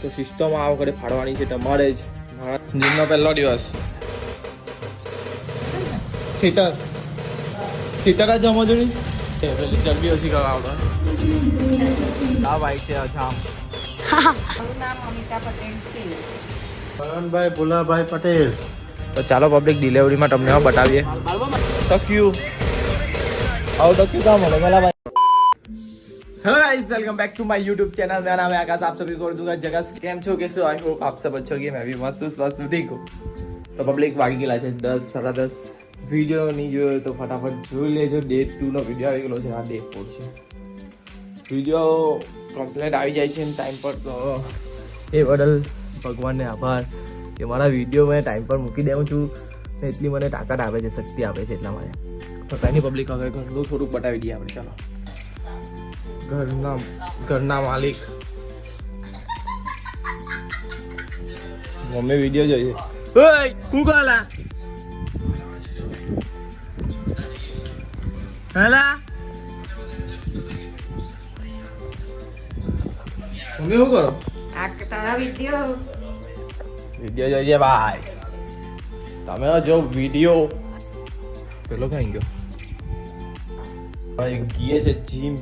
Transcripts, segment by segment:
તો સિસ્ટમ આ વખતે ફાડવાની છે તમારે જ. જીમનો પહેલો દિવસ. ખેતર જ જમો છો નહીં પેલી ચરબી ઓછી કરવા આવતો. આ ભાઈ છે અજામ. મારું નામ અમિતા પટેલ છે. કરણભાઈ ભોલાભાઈ પટેલ. તો ચાલો પબ્લિક ડિલિવરીમાં તમને બતાવીએ. ટક્યુ આવો ટક્યુ કામ મળે ભલા ભાઈ. Hello guys, welcome back to my YouTube channel. मेरा नाम है आकाश. आप सभी को दूंगा जगह केम छो कैसे आई होप आप सब अच्छे होंगे. मैं भी मस्त हूं ठीक हूं. तो पब्लिक वागी गेला છે 10 10:30. વિડિયો નહીં જોયો તો ફટાફટ જોઈ લેજો. ડે 2 નો વિડિયો આવી ગયો છે. આ ડે 4 છે. વિડિયો કમ્પ્લીટ આવી જાય છે ટાઈમ પર. તો એ બદલ ભગવાનને આભાર કે મારા વિડિયો મેં ટાઈમ પર મૂકી દેઉં છું ને એટલી મને તાકાત આપે છે, શક્તિ આપે છે એટલા માટે. તો કાંઈ પબ્લિક હવે ઘરનું થોડુંક બતાવી દઈએ આપણે. ચાલો ઘરના માલિક મમ્મી વિડીયો જોઈએ. ઓય શું કલા હેલા મમ્મી શું કરો? આ તારા વિડિયો જોઈએ ભાઈ. તમે જો વિડીયો પેલો કઈ ગયો ભાઈ ગીએ છે જીમ.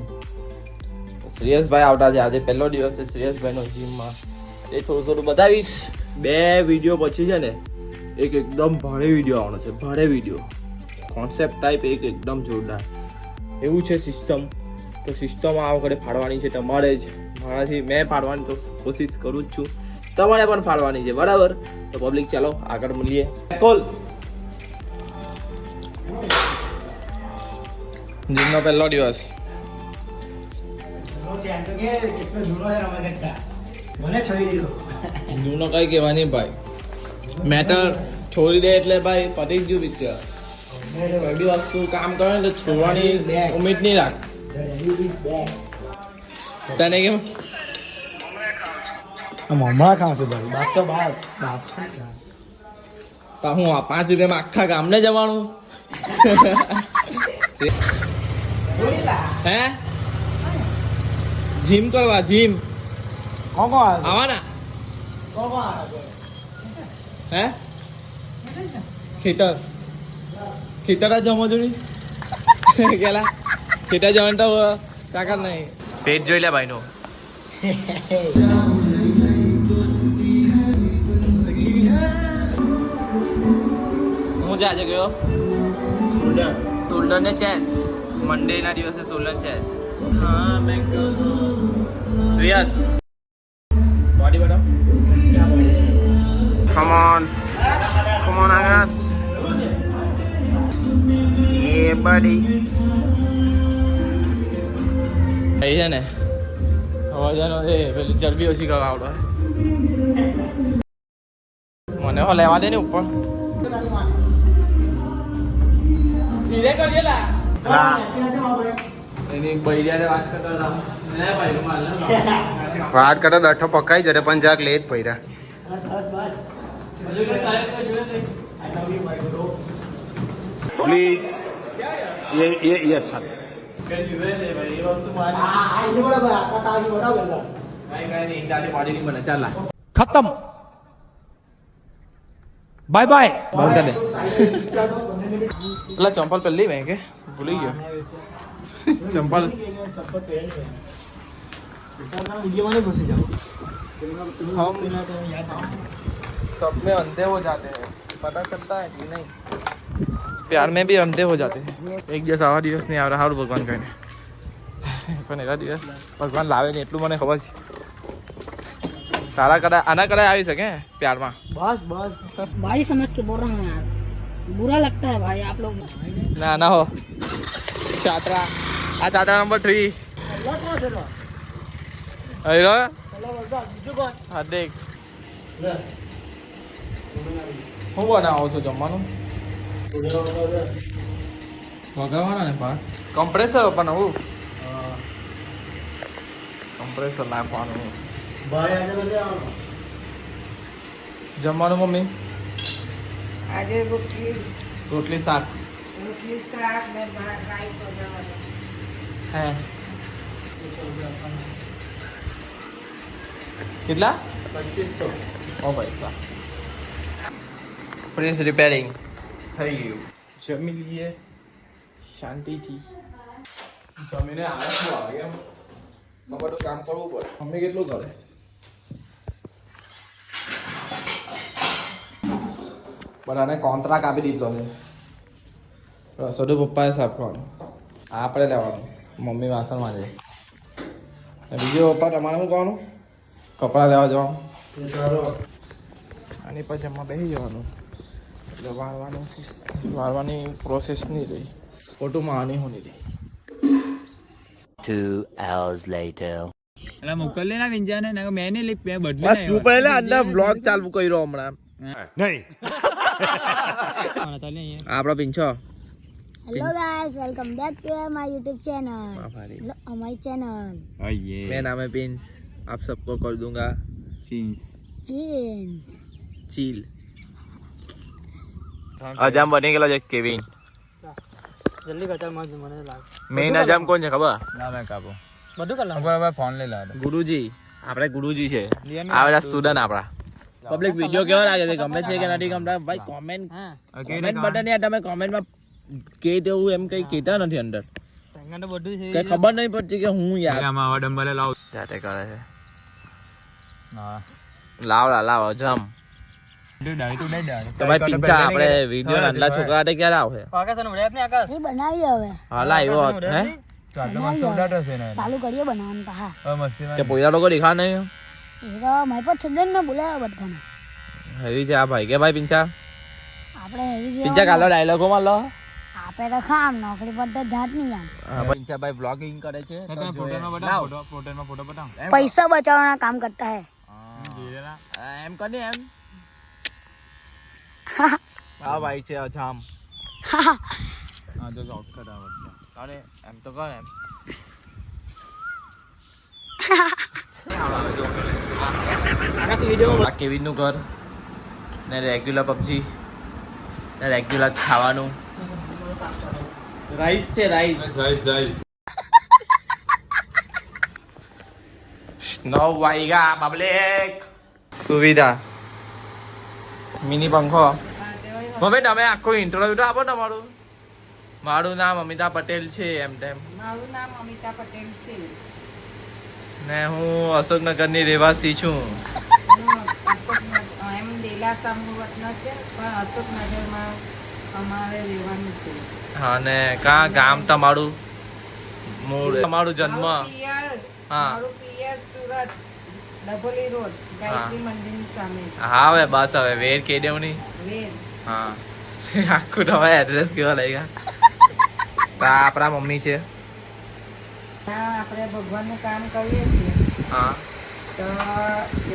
શ્રેયસભાઈ આવતા છે. આજે પહેલો દિવસ છે શ્રેયસભાઈનો જીમમાં. એ થોડું બતાવીશ. 2 વિડીયો પછી છે ને એક એકદમ ભારે વિડીયો આવવાનો છે. ભારે વિડીયો કોન્સેપ્ટ ટાઈપ એકદમ જોરદાર એવું છે સિસ્ટમ. તો સિસ્ટમ આ વખતે ફાડવાની છે તમારે જ. મારાથી મેં ફાડવાની તો કોશિશ કરું જ છું, તમારે પણ ફાડવાની છે બરાબર. તો પબ્લિક ચાલો આગળ મળીએ. કોલ જીમનો પહેલો દિવસ. જૂનો કઈ કહેવાય નહીં ભાઈ. મેટર છોડી દે એટલે ભાઈ પતી ગયું પિક્ચર. કોઈ બી વસ્તુ કામ કરે ને તો છોડવાની ઉમ્મીદ નહીં રાખ. તને કેમ હમણાં ખાવશે ભાઈ. બાપ તો બાપ તો હું 5 રૂપિયામાં આખા ગામને જવાનું હે જીમ કરવા. જીમ કોણ આવાના હે ખેતર જ જમો છો નહીં કેલા ખેતર જવાનું તો તાકાત નહીં. પેટ જોઈ લે ભાઈ નું. હું જ આજે ગયો શોલ્ડર ને ચેસ. મંડે ના દિવસે શોલ્ડર ચેસ. હા મેં શ્રેયસ બોડી બતાવ. Come on Agas. Yeah buddy. અહીં છે ને અવાજનો એ પેલી ચરબી ઓછી કરવા આવડે. મને હો લેવા દે ને ઉપર. ધીરે કરજે લા. એની બૈરિયાને વાત કરતા વાત કરતો બેઠો પકડાઈ જશે પણ જરાક લેટ પડ્યા. प्लीज ये अच्छा खत्म बाय बाय. બંધ કર દે. એટલે ચંપલ પહેલી મેં કે ભૂલી ગયો. चंपल हम सब में अंधे हो जाते हैं, पता चलता है कि नहीं. प्यार में भी अंधे हो जाते हैं. एक દિવસ આવા દિવસ નહીં આવે સારું ભગવાન કહીને. પણ એવા દિવસ ભગવાન લાવે નહીં એટલું મને ખબર છે. તારા કદાચ આના કદાચ આવી શકે પ્યારમાં. बस भाई समझ के बोल रहा हूँ यार, बुरा लगता है भाई आप लोग. ના ના હો ચાતરા. આ ચાતરા નંબર 3 હીરો હા દેખ. હું બનાવો છો જમવાનું? વગાડવાના ને પા કમ્પ્રેસર પણ હું કમ્પ્રેસર નાખવાનું. જમવાનું મમ્મી આજે રોટલી શાક ને રાઈસ વગાડવાનું. હે કેટલા ઓ પૈસા ફ્રીજ રિપેરિંગ થઈ ગયું. જમી લઈએ શાંતિથી. જમીને આવે શું આવે એમ બધું કામ કરવું પડે. મમ્મી કેટલું કરે બધાને કોન્ટ્રાક્ટ આપી દીધો છે. રસોડું પપ્પાએ સાફવાનું, આપણે લેવાનું, મમ્મી વાસણ માંજે. બીજો પપ્પા તમારે શું કરવાનું? કપડાં લેવા જવાનું આની પર જમવા બેસી જવાનું. એટલે વાળવાની પ્રોસેસ નહીં રહી, ખોટું માવાની હોની રહી. 2 hours later. અલા મોકલ લેના વિંજાને ના મેં નહીં લીપ મેં બદલી બસ તું પહેલા અંદર બ્લોગ ચાલુ કર્યો હમણાં. નહીં. આપણો પિંછો hello guys welcome back to my YouTube channel हमारी चैनल मेरा नाम है पिंस. आप सबको कर दूंगा ચીન્સ जीन्स ચીલ. અજામ બની ગયેલો છે કેવિન. જલ્દી કરતા મને લાગ મેઇન અજામ કોણ છે ખબર? ના મેં કાપો બધું કર લા બરાબર ફોન લઈ લા ગુરુજી. આપણે ગુરુજી છે આ બધા સ્ટુડન્ટ આપણા. પબ્લિક વિડિયો કેવો લાગે છે? ગમે છે કે નથી ગમતા? ભાઈ કોમેન્ટ બટન યાર તમે કોમેન્ટમાં કે દેવું એમ કઈ કહેતા નથી અંદર. તો બધું છે કઈ ખબર નહીં પડતી કે હું યાર આમાં આવા ડંબલે લાવ જાતે કરે છે. હા લાવ જમ. ડુ ડાઈ ટુ ડાઈ તો ભાઈ પિંચા આપણે વિડિયો નાના છોકરા માટે ક્યારે આવશે? આકાશ નો રેપ ને આકાશ ये बनाइए હવે હા લાવ્યો હે ચાલો મસ્ત ઉડાડો છે ને ચાલુ કરીએ બનાવવાનું પા હવે મસ્તી કે પોયરા લોકો દેખા નહીં એરો મારી પર છોડન ને બોલાવ્યા બધાને હેવી છે આ ભાઈ કે ભાઈ પિંચા આપણે એવી પિંચા કાલો ડાયલોગો માં લો. આપે તો ખામ નોકરી પર તો જાત નહીં આમ હા પિંચા ભાઈ બ્લોગિંગ કરે છે તો ફોટોમાં બતાવ ફોટોમાં ફોટો બતાવ पैसा बचाना काम करता है એમ કરે એમ. હા ભાઈ છે અજામ. હા જો જોક કરાવ અરે એમ તો કર એમ. આ કેવિન નું ઘર ને રેગ્યુલર પબજી ને રેગ્યુલર ખાવાનું રાઈસ છે રાઈસ 9 વાગ્યા પબ્લિક. સુવિધા મિની પંખો. મમ્મી તમે આખો ઇન્ટરવ્યુ તો આપો તમારું. મારું નામ અમિતા પટેલ છે એમ તેમ. મારું નામ અમિતા પટેલ છે ને હું અશોકનગરની રહેવાસી છું. એમ દેલાસામનું વતન છે પણ અશોકનગરમાં અમારે રહેવાનું છે. હા ને કા ગામ તમારું મૂળ તમારું જન્મ? મારું પિયર હા. મારું પિયર સુરત ડભોલી રોડ ગાયત્રી મંદિરની સામે હા હવે બસ હવે વેર કહી દેવું નહીં. વેર હા આખું તો હવે એડ્રેસ કેવા લાગ્યા. તો આ આપણા મમ્મી છે. ત્યાં આપણે ભગવાનનું કામ કરીએ છીએ હા તો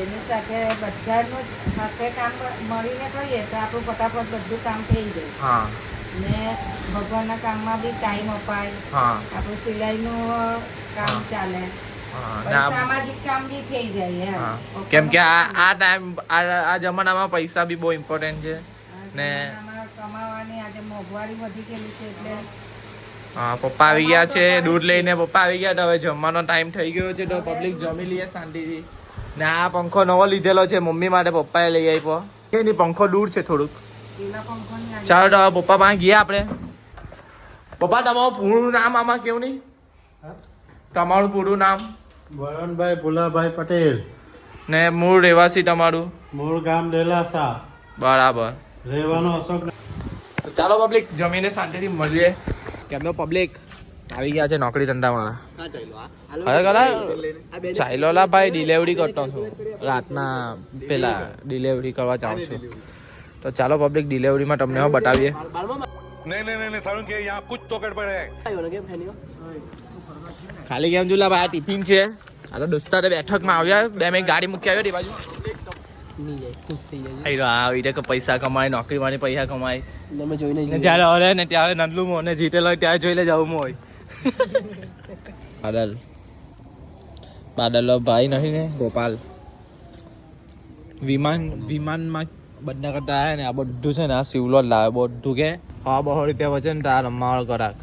એની સાથે બધાનું સાથે કામ મળીને કરીએ તો આપણું ફટાફટ બધું કામ થઈ જાય હા ને ભગવાનના કામમાં બી ટાઈમ અપાય. હા આપણું સિલાઈનું કામ હા. ચાલે હા ને પછી આ- સામાજિક કામ બી થઈ જાય એમ. હા. કેમ કે આ ટાઈમ આ જમાનામાં પૈસા બી બહુ ઇમ્પોર્ટન્ટ છે ને જમાનામાં કમાવાની આજે મોંઘવારી વધી ગયેલી છે એટલે હા પપ્પા આવી ગયા છે દૂધ લઈને. પપ્પા આવી ગયા તો હવે જમવાનો ટાઈમ થઈ ગયો છે તો પબ્લિક જમી લઈએ શાંતિથી. ને આ પંખો નવો લીધેલો છે મમ્મી માટે પપ્પાએ લઈ આપ્યો. કે નહીં પંખો દૂર છે થોડુંક. પેલા પંખોની આજે ચાલો તો હવે પપ્પા પાસે ગયા આપણે. પપ્પા તમારું પૂરું નામ આમાં કેવું નહીં? તમારું પૂરું નામ વરણભાઈ ભુલાભાઈ પટેલ, ને મૂળ રહેવાસી તમારું? મૂળ ગામ ડેલાસા, બરાબર. રહેવાનો અશોક. તો ચાલો પબ્લિક જમીને શાંતિથી મળીએ. કેમનો પબ્લિક આવી ગયા છે નોકરી ધંધાવાળા. હવે કલા ચાલ્યો ભાઈ ડિલિવરી કરતો છું રાતના પેલા ડિલિવરી કરવા જાઉં છું. તો ચાલો પબ્લિક ડિલિવરીમાં તમને હવે બતાવીએ. ખાલી કેમ જોલા ભાઈ આ ટિફિન છે. આ તો દોસ્તારે બેઠકમાં આવ્યા 2 મિનિટ ગાડી મૂકી આવ્યો એ બાજુ. હા વિડીયો પૈસા કમાય નોકરી વાળી પૈસા કમાય. જ્યારે હરે ને ત્યારે નંદલું મોને જીતેલો હોય ત્યારે જોઈ લે જવું હોય. બાદલ ભાઈ નહીં ને ગોપાલ વિમાનમાં બધા કરતા આવે ને આ બધું છે ને આ સિવલો જ લાવે બધું કે 100-200 રૂપિયા વચે ને તો આ રમવાવાળો કરાક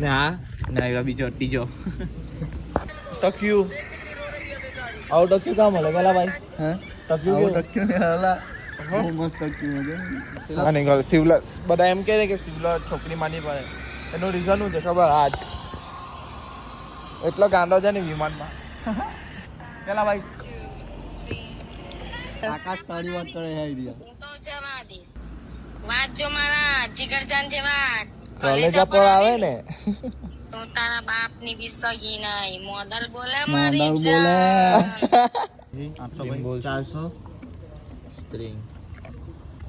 ને આ ને બીજો ત્રીજો તો ક્યુ આવું ટક્યું કામ મળે પેલા ભાઈ હે ટક્યું ટક્યું ને હલા બહુ મસ્ત ટક્યું છે હા નહીં ગયો શિવલા બધા એમ કહે કે શિવલા છોકરી માની પડે એનું રીઝન શું છે ખબર આજ એટલો ગાંડો છે ને વિમાનમાં પેલા ભાઈ આકાશ તારી વાત કરે છે આઈડિયા હું તો જવા દઈશ વાત જો મારા જીગરજાન જેવા કોલેજ પર આવે ને તો તારા બાપ ની બી સગી નહીં મોડલ બોલે મોડલ મારી બોલે. જાન. 400 સ્પ્રિંગ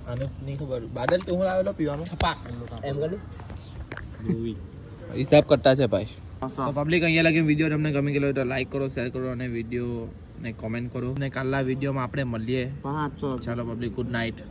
આને નહીં ખબર બાદલ તું આવેલો પીવાનું છપાક એમ કરી હિસાબ કરતા છે ભાઈ તો પબ્લિક અહીંયા લગી વિડીયો તમને ગમી ગયેલો હોય તો લાઈક કરો શેર કરો અને વિડીયો ને કોમેન્ટ કરો ને કાલના વિડીયોમાં આપણે મળીએ 500 ચાલો પબ્લિક ગુડ નાઇટ